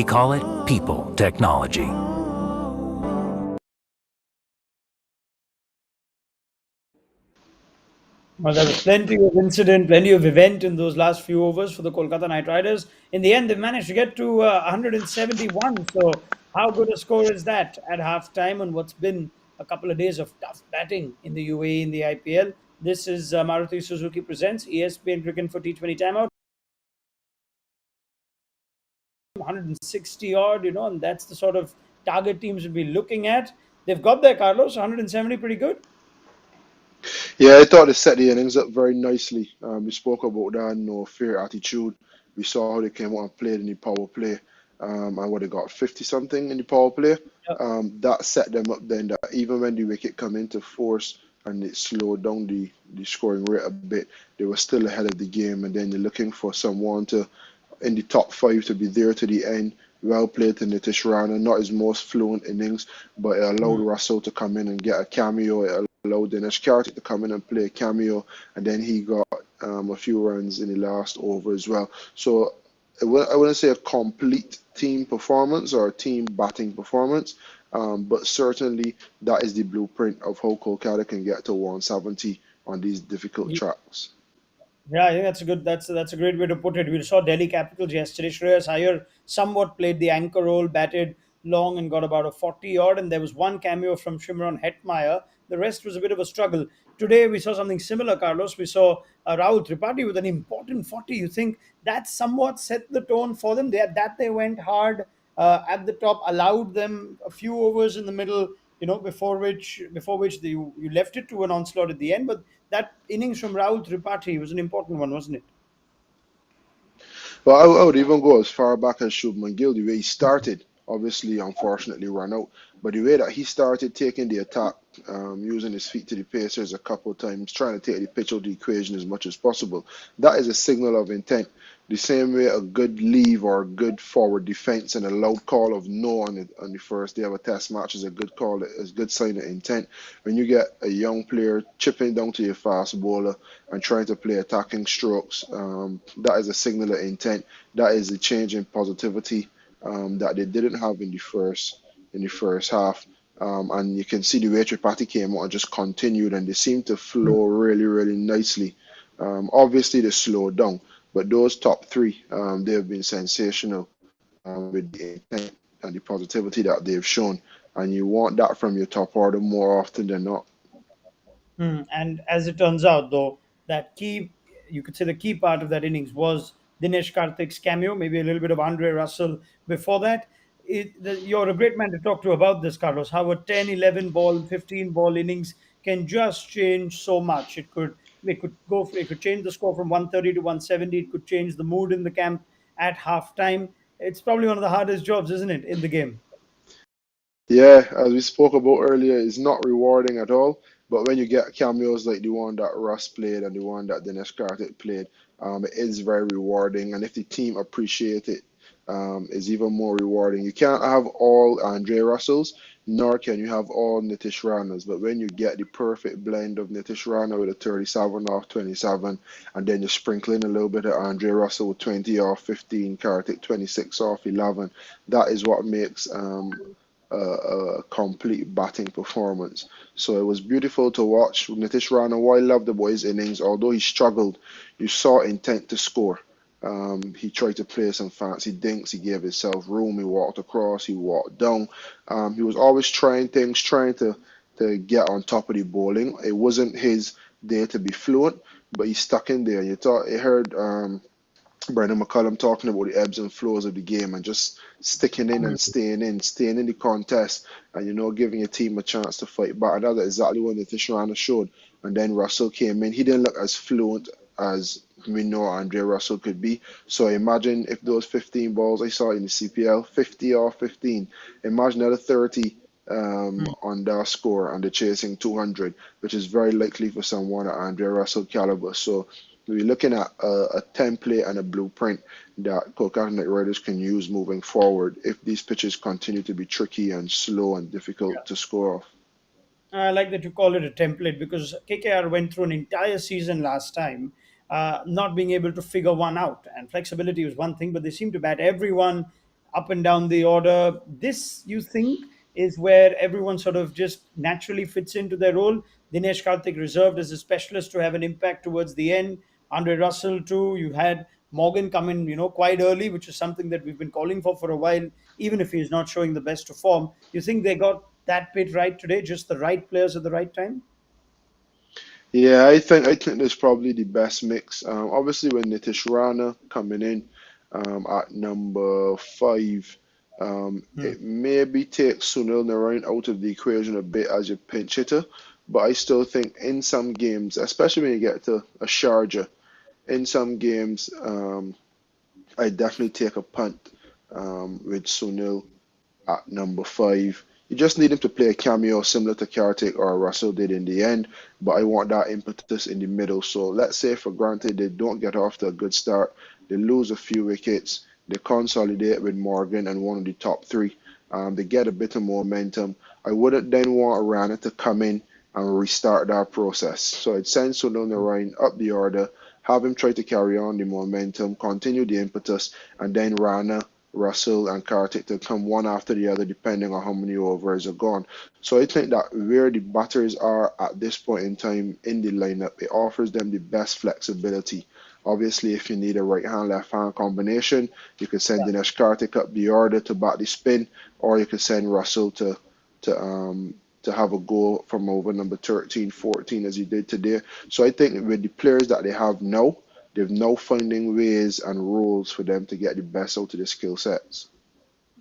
We call it people technology. Well, there was plenty of incident, plenty of event in those last few overs for the Kolkata Knight Riders. In the end, they managed to get to 171. So, how good a score is that at halftime on what's been a couple of days of tough batting in the UAE in the IPL? This is Maruti Suzuki presents ESPN Cricket for T20 timeout. 160 odd, and that's the sort of target teams would be looking at. They've got their Carlos 170, pretty good. Yeah, I thought they set the innings up very nicely. We spoke about that no fear attitude. We saw how they came out and played in the power play, and what they got 50 something in the power play. That set them up then that even when the wicket come into force and it slowed down the scoring rate a bit, they were still ahead of the game. And then you're looking for someone to in the top five to be there to the end. Well played to Nitish Rana, not his most fluent innings, but it allowed Hmm. Russell to come in and get a cameo. It allowed Dinesh Karthik to come in and play a cameo, and then he got a few runs in the last over as well. So I wouldn't say a complete team performance or a team batting performance, but certainly that is the blueprint of how Kolkata can get to 170 on these difficult tracks. Yeah, I think that's a great way to put it. We saw Delhi Capitals yesterday. Shreyas Iyer somewhat played the anchor role, batted long and got about a 40 odd, and there was one cameo from Shimron Hetmeyer. The rest was a bit of a struggle. Today we saw something similar, Carlos. We saw Rahul Tripathi with an important 40. You think that somewhat set the tone for them? They went hard at the top, allowed them a few overs in the middle, before which you left it to an onslaught at the end. But that innings from Rahul Tripathi was an important one, wasn't it? Well, I would even go as far back as Shubman Gill, the way he started. Obviously, unfortunately, run out. But the way that he started taking the attack, using his feet to the pacers a couple of times, trying to take the pitch out of the equation as much as possible, that is a signal of intent. The same way a good leave or a good forward defense and a loud call of no on the first day of a test match is a good call, is a good sign of intent. When you get a young player chipping down to your fast bowler and trying to play attacking strokes, that is a signal of intent. That is a change in positivity that they didn't have in the first half. And you can see the way Tripathi came out and just continued, and they seemed to flow really, really nicely. Obviously, they slowed down, but those top three, they have been sensational with the intent and the positivity that they've shown. And you want that from your top order more often than not. And as it turns out, though, that key, you could say the key part of that innings was Dinesh Karthik's cameo, maybe a little bit of Andre Russell before that. You're a great man to talk to about this, Carlos. How a 10, 11 ball, 15 ball innings can just change so much. It could change the score from 130 to 170. It could change the mood in the camp at halftime. It's probably one of the hardest jobs, isn't it, in the game? Yeah, as we spoke about earlier, it's not rewarding at all. But when you get cameos like the one that Russ played and the one that Dinesh Karthik played, it is very rewarding. And if the team appreciate it, it's even more rewarding. You can't have all Andre Russells, nor can you have all Nitish Ranas. But when you get the perfect blend of Nitish Rana with a 37 off 27, and then you sprinkle in a little bit of Andre Russell with 20 off 15, Karthik 26 off 11, that is what makes a complete batting performance. So it was beautiful to watch. Nitish Rana, what I loved about his innings, although he struggled, you saw intent to score. He tried to play some fancy dinks. He gave himself room. He walked across. He walked down. He was always trying things, trying to get on top of the bowling. It wasn't his day to be fluent, but he stuck in there. You heard Brendan McCullum talking about the ebbs and flows of the game and just sticking in and staying in the contest, and giving your team a chance to fight back. And that's exactly what Nitish Rana showed. And then Russell came in. He didn't look as fluent as we know Andre Russell could be. So imagine if those 15 balls I saw in the CPL, 50 or 15, imagine another 30 on their score and they're chasing 200, which is very likely for someone at Andre Russell caliber. So we're looking at a template and a blueprint that Kolkata Knight Riders can use moving forward if these pitches continue to be tricky and slow and difficult to score off. I like that you call it a template because KKR went through an entire season last time, not being able to figure one out. And flexibility was one thing, but they seem to bat everyone up and down the order. This, you think, is where everyone sort of just naturally fits into their role. Dinesh Karthik reserved as a specialist to have an impact towards the end. Andre Russell too. You had Morgan come in, quite early, which is something that we've been calling for a while, even if he's not showing the best of form. You think they got that bit right today? Just the right players at the right time? Yeah, I think that's probably the best mix. Obviously, with Nitish Rana coming in at number five, Hmm. it maybe takes Sunil Narayan out of the equation a bit as your pinch hitter, but I still think in some games, especially when you get to a Sharjah, in some games, I definitely take a punt with Sunil at number five. You just need him to play a cameo similar to Kartik or Russell did in the end, but I want that impetus in the middle. So let's say, for granted, they don't get off to a good start, they lose a few wickets, they consolidate with Morgan and one of the top three. They get a bit of momentum. I wouldn't then want Rana to come in and restart that process. So I'd send Sunil Narayan up the order, have him try to carry on the momentum, continue the impetus, and then Rana, Russell, and Kartik to come one after the other, depending on how many overs are gone. So I think that where the batters are at this point in time in the lineup, it offers them the best flexibility. Obviously, if you need a right hand, left hand combination, you could send Dinesh Kartik up the order to bat the spin, or you could send Russell to to have a go from over number 13, 14 as he did today. So I think with the players that they have now, they've now finding ways and rules for them to get the best out of their skill sets.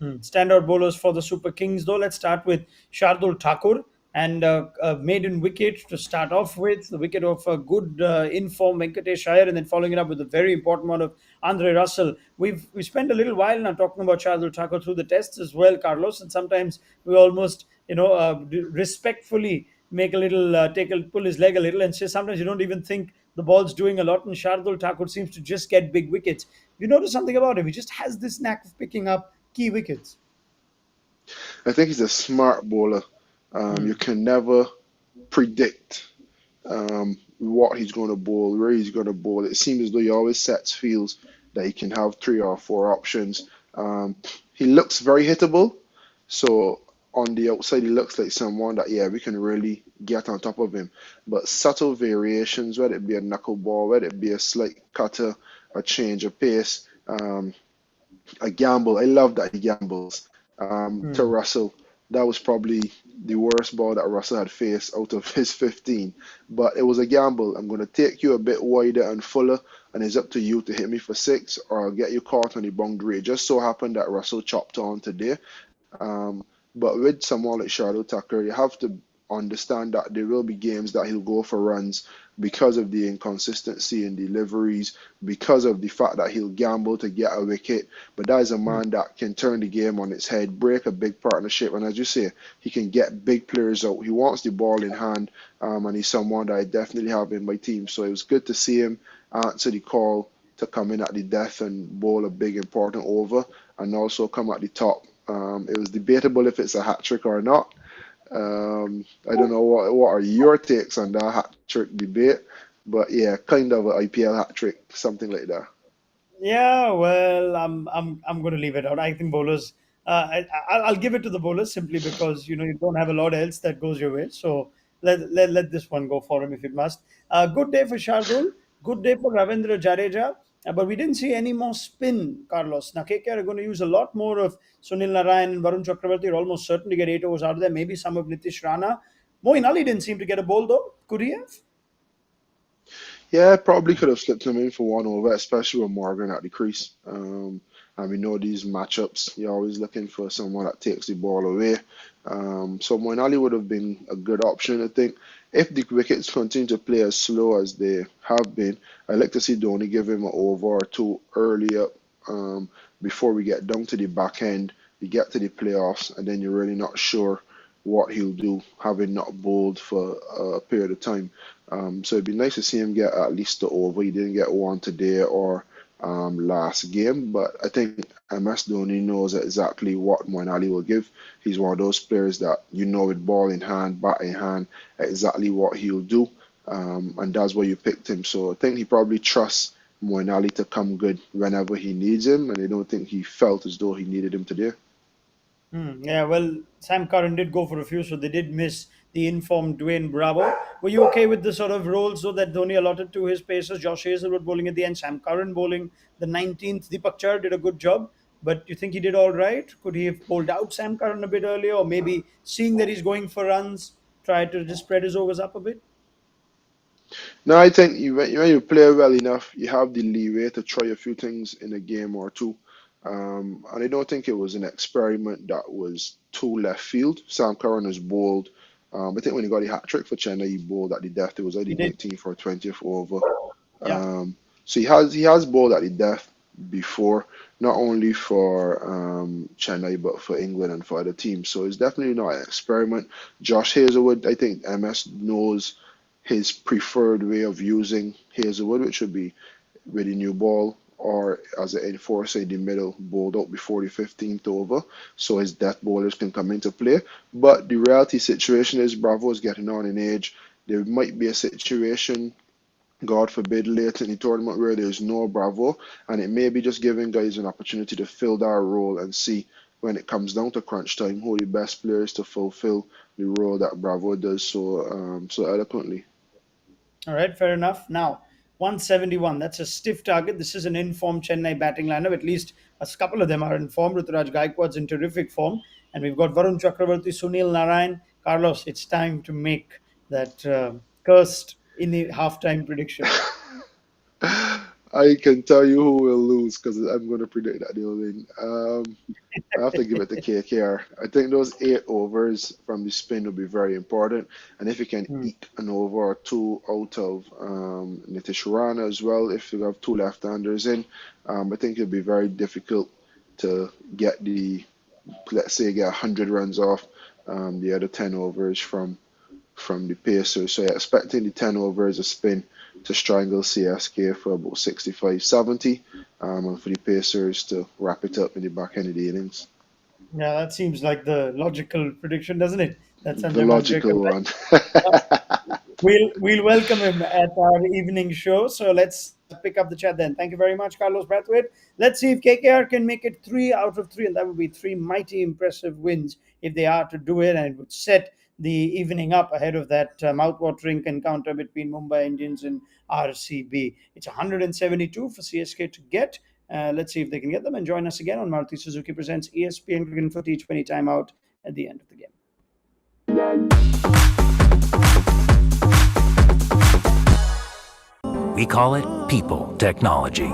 Standout bowlers for the Super Kings, though. Let's start with Shardul Thakur and a maiden wicket to start off with. The wicket of a good in-form Venkatesh Iyer, and then following it up with a very important one of Andre Russell. We spent a little while now talking about Shardul Thakur through the tests as well, Carlos, and sometimes we almost, respectfully make a little, pull his leg a little, and say sometimes you don't even think the ball's doing a lot. And Shardul Thakur seems to just get big wickets. You notice something about him? He just has this knack of picking up key wickets. I think he's a smart bowler. You can never predict what he's going to bowl, where he's going to bowl. It seems as though he always sets fields that he can have three or four options. He looks very hittable, so on the outside he looks like someone that, yeah, we can really get on top of him. But subtle variations, whether it be a knuckleball, whether it be a slight cutter, a change of pace, a gamble. I love that he gambles. To Hmm. Russell, that was probably the worst ball that Russell had faced out of his 15. But it was a gamble. I'm going to take you a bit wider and fuller, and it's up to you to hit me for six, or I'll get you caught on the boundary. It just so happened that Russell chopped on today. Um, but with someone like Charlotte Tucker, you have to understand that there will be games that he'll go for runs because of the inconsistency in deliveries, because of the fact that he'll gamble to get a wicket. But that is a Hmm. man that can turn the game on its head, break a big partnership, and as you say, he can get big players out. He wants the ball in hand, and he's someone that I definitely have in my team. So it was good to see him answer the call to come in at the death and bowl a big important over, and also come at the top. It was debatable if it's a hat trick or not. I don't know what are your takes on that hat trick debate, but yeah, kind of an IPL hat trick, something like that. Yeah, well, I'm going to leave it out. I think bowlers. I'll give it to the bowlers simply because you don't have a lot else that goes your way. So let this one go for him if it must. Good day for Shardul. Good day for Ravindra Jadeja. But we didn't see any more spin, Carlos. Now KKR are going to use a lot more of Sunil Narayan and Varun Chakravarti. Are almost certain to get 8 overs out of there. Maybe some of Nitish Rana. Moeen Ali didn't seem to get a bowl though. Could he have? Yeah, probably could have slipped him in for one over, especially with Morgan at the crease. And we know these matchups, you're always looking for someone that takes the ball away. So Moeen Ali would have been a good option, I think. If the wickets continue to play as slow as they have been, I'd like to see Dhoni give him an over or two early up before we get down to the back end, we get to the playoffs, and then you're really not sure what he'll do, having not bowled for a period of time. So it'd be nice to see him get at least the over. He didn't get one today or last game, but I think MS Dhoni knows exactly what Moeen Ali will give. He's one of those players that with ball in hand, bat in hand, exactly what he'll do, and that's why you picked him. So I think he probably trusts Moeen Ali to come good whenever he needs him, and I don't think he felt as though he needed him today. Yeah, well, Sam Curran did go for a few, so they did miss the informed Dwayne Bravo. Were you okay with the sort of roles so that Dhoni allotted to his pacers? Josh Hazelwood bowling at the end, Sam Curran bowling the 19th. Deepak Char did a good job, but you think he did all right? Could he have bowled out Sam Curran a bit earlier, or maybe seeing that he's going for runs, try to just spread his overs up a bit? No, I think when you play well enough, you have the leeway to try a few things in a game or two. And I don't think it was an experiment that was too left field. Sam Curran has bowled. I think when he got the hat trick for Chennai, he bowled at the death. It was either He did. 19th or 20th over. Yeah. So he has bowled at the death before, not only for Chennai but for England and for other teams. So it's definitely not an experiment. Josh Hazelwood, I think MS knows his preferred way of using Hazelwood, which would be with a new ball or as an enforcer in the middle, bowled out before the 15th over, so his death bowlers can come into play. But the reality situation is Bravo is getting on in age. There might be a situation, God forbid, late in the tournament where there's no Bravo, and it may be just giving guys an opportunity to fill that role and see when it comes down to crunch time who are the best players to fulfill the role that Bravo does so eloquently. All right, fair enough. Now, 171, that's a stiff target. This is an informed Chennai batting lineup. At least a couple of them are informed. Ruturaj Gaikwad's in terrific form. And we've got Varun Chakravarti, Sunil Narayan. Carlos, it's time to make that cursed in the halftime prediction. I can tell you who will lose because I'm going to predict that they'll win. I have to give it to KKR. I think those 8 overs from the spin will be very important, and if you can Hmm. eke an over or two out of Nitish Rana as well, if you have two left-handers in, I think it'll be very difficult to get let's say, get 100 runs off the other 10 overs from the Pacers. So yeah, expecting the 10 overs a spin to strangle CSK for about 65, 70, and for the Pacers to wrap it up in the back end of the innings. Yeah, that seems like the logical prediction, doesn't it? That The Sanjay Manjrekar. logical one. We'll welcome him at our evening show. So let's pick up the chat then. Thank you very much, Carlos Brathwaite. Let's see if KKR can make it 3 out of 3, and that would be 3 mighty impressive wins if they are to do it, and it would set the evening up ahead of that mouth-watering encounter between Mumbai Indians and RCB. It's 172 for CSK to get. Let's see if they can get them and join us again on Maruti Suzuki Presents ESPN Cricket for T20 timeout at the end of the game. We call it people technology.